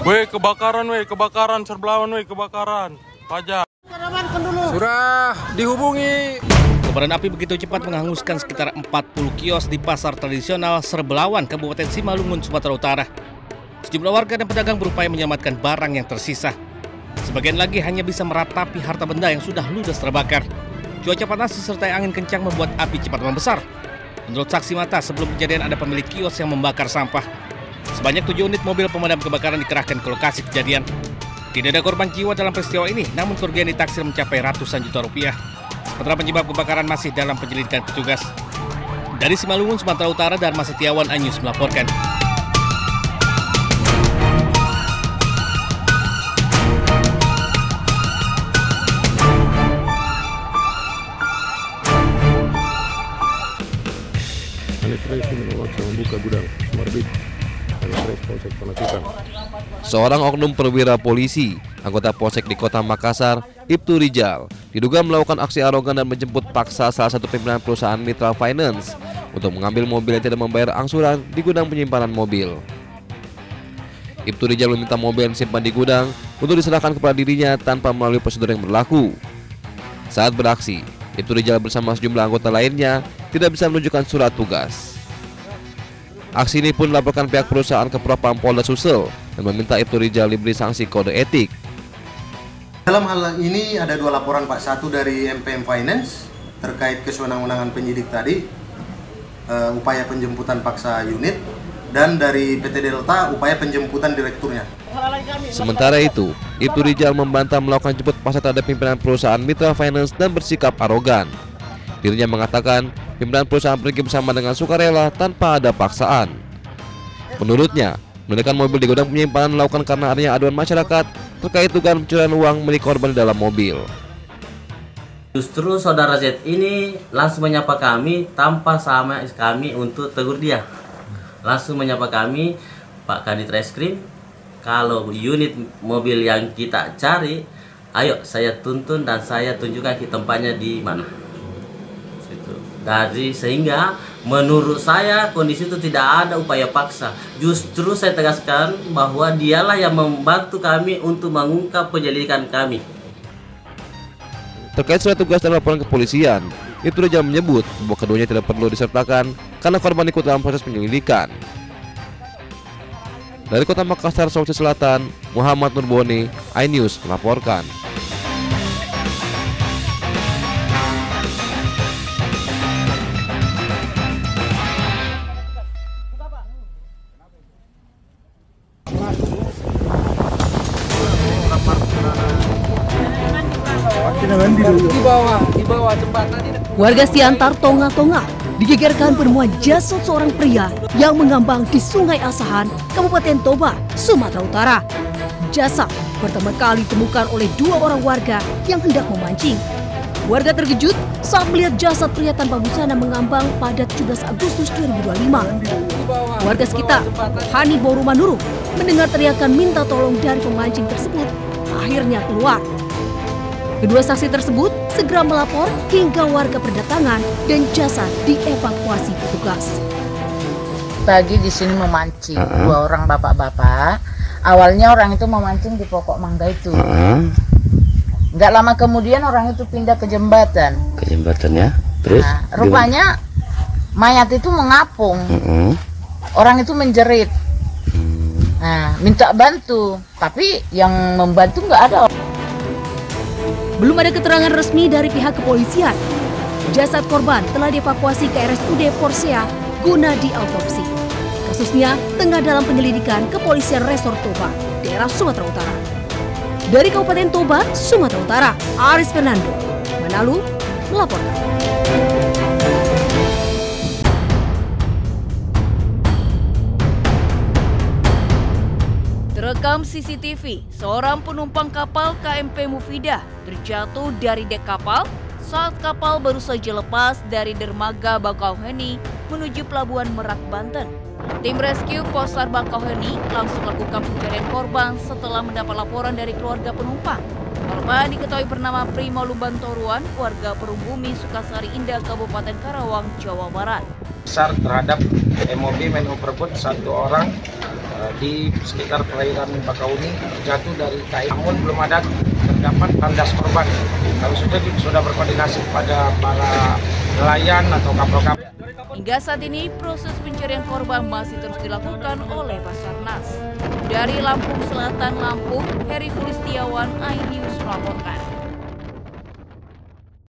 Kebakaran Serbelawan, kebakaran. Pajak. Sudah dihubungi. Kobaran api begitu cepat menghanguskan sekitar 40 kios di pasar tradisional Serbelawan, Kabupaten Simalungun, Sumatera Utara. Sejumlah warga dan pedagang berupaya menyelamatkan barang yang tersisa. Sebagian lagi hanya bisa meratapi harta benda yang sudah ludes terbakar. Cuaca panas disertai angin kencang membuat api cepat membesar. Menurut saksi mata, sebelum kejadian ada pemilik kios yang membakar sampah. Sebanyak 7 unit mobil pemadam kebakaran dikerahkan ke lokasi kejadian. Tidak ada korban jiwa dalam peristiwa ini, namun kerugian ditaksir mencapai ratusan juta rupiah. Sementara penyebab kebakaran masih dalam penyelidikan petugas. Dari Simalungun, Sumatera Utara, Dharma Setiawan, iNews melaporkan. Membuka gudang Smarbit. Seorang oknum perwira polisi, anggota Polsek di Kota Makassar, Ibtu Rijal, diduga melakukan aksi arogan dan menjemput paksa salah satu pimpinan perusahaan Mitra Finance untuk mengambil mobil yang tidak membayar angsuran di gudang penyimpanan mobil. Ibtu Rijal meminta mobil yang disimpan di gudang untuk diserahkan kepada dirinya tanpa melalui prosedur yang berlaku. Saat beraksi, Ibtu Rijal bersama sejumlah anggota lainnya tidak bisa menunjukkan surat tugas. Aksi ini pun dilaporkan pihak perusahaan ke Propam Polda Sulsel dan meminta Ibtu Rijal diberi sanksi kode etik. Dalam hal ini ada 2 laporan Pak, satu dari MPM Finance terkait kesewenang-wenangan penyidik tadi, upaya penjemputan paksa unit, dan dari PT Delta upaya penjemputan direkturnya. Sementara itu, Ibtu Rijal membantah melakukan jemput paksa terhadap pimpinan perusahaan Mitra Finance dan bersikap arogan. Dirinya mengatakan pimpinan perusahaan pergi bersama dengan sukarela tanpa ada paksaan. Menurutnya, menunaikan mobil di gudang penyimpanan dilakukan karena adanya aduan masyarakat terkait dugaan pencurian uang milik korban di dalam mobil. Justru saudara Z ini langsung menyapa kami tanpa sama kami untuk tegur dia. Langsung menyapa kami, Pak Kadit Reskrim, kalau unit mobil yang kita cari, ayo saya tuntun dan saya tunjukkan ke tempatnya di mana. Dari sehingga menurut saya kondisi itu tidak ada upaya paksa. Justru saya tegaskan bahwa dialah yang membantu kami untuk mengungkap penyelidikan kami. Terkait surat tugas dan laporan kepolisian, Ibtu Rijal menyebut bahwa keduanya tidak perlu disertakan karena korban ikut dalam proses penyelidikan. Dari Kota Makassar, Sulawesi Selatan, Muhammad Nurboni, iNews melaporkan. Di bawah jembatan ini. Warga Siantar Tonga-Tonga digegerkan penemuan jasad seorang pria yang mengambang di Sungai Asahan, Kabupaten Toba, Sumatera Utara. Jasad pertama kali ditemukan oleh 2 orang warga yang hendak memancing. Warga terkejut saat melihat jasad pria tanpa busana mengambang pada 17 Agustus 2025. Warga sekitar, Hani Borumanuru, mendengar teriakan minta tolong dari pemancing tersebut, akhirnya keluar. Kedua saksi tersebut segera melapor hingga warga berdatangan dan jasad dievakuasi petugas. Tadi di sini memancing, 2 orang bapak-bapak. Awalnya orang itu memancing di pokok mangga itu. Nggak lama kemudian orang itu pindah ke jembatan. Ke jembatan ya? Terus? Nah, rupanya mayat itu mengapung. Orang itu menjerit. Nah, minta bantu. Tapi yang membantu nggak ada. Belum ada keterangan resmi dari pihak kepolisian. Jasad korban telah dievakuasi ke RSUD Porsea guna diautopsi. Kasusnya tengah dalam penyelidikan Kepolisian Resor Toba, daerah Sumatera Utara. Dari Kabupaten Toba, Sumatera Utara, Aris Fernando, Manalu, melaporkan. Terekam CCTV, seorang penumpang kapal KMP Mufidah terjatuh dari dek kapal saat kapal baru saja lepas dari dermaga Bakauheni menuju Pelabuhan Merak, Banten. Tim rescue Posar Bakauheni langsung melakukan pencarian korban setelah mendapat laporan dari keluarga penumpang. Korban diketahui bernama Primo Lumbantoruan, warga Perumbumi, Sukasari Indah, Kabupaten Karawang, Jawa Barat. Besar terhadap MOB main overboard 1 orang di sekitar perairan Bakauni terjatuh dari KM. Namun belum ada terdapat tandas korban. Kami sudah berkoordinasi kepada para nelayan atau kapal-kapal. Hingga saat ini proses pencarian korban masih terus dilakukan oleh Basarnas. Dari Lampung Selatan, Lampung, Heri Kulistiawan, iNews melaporkan.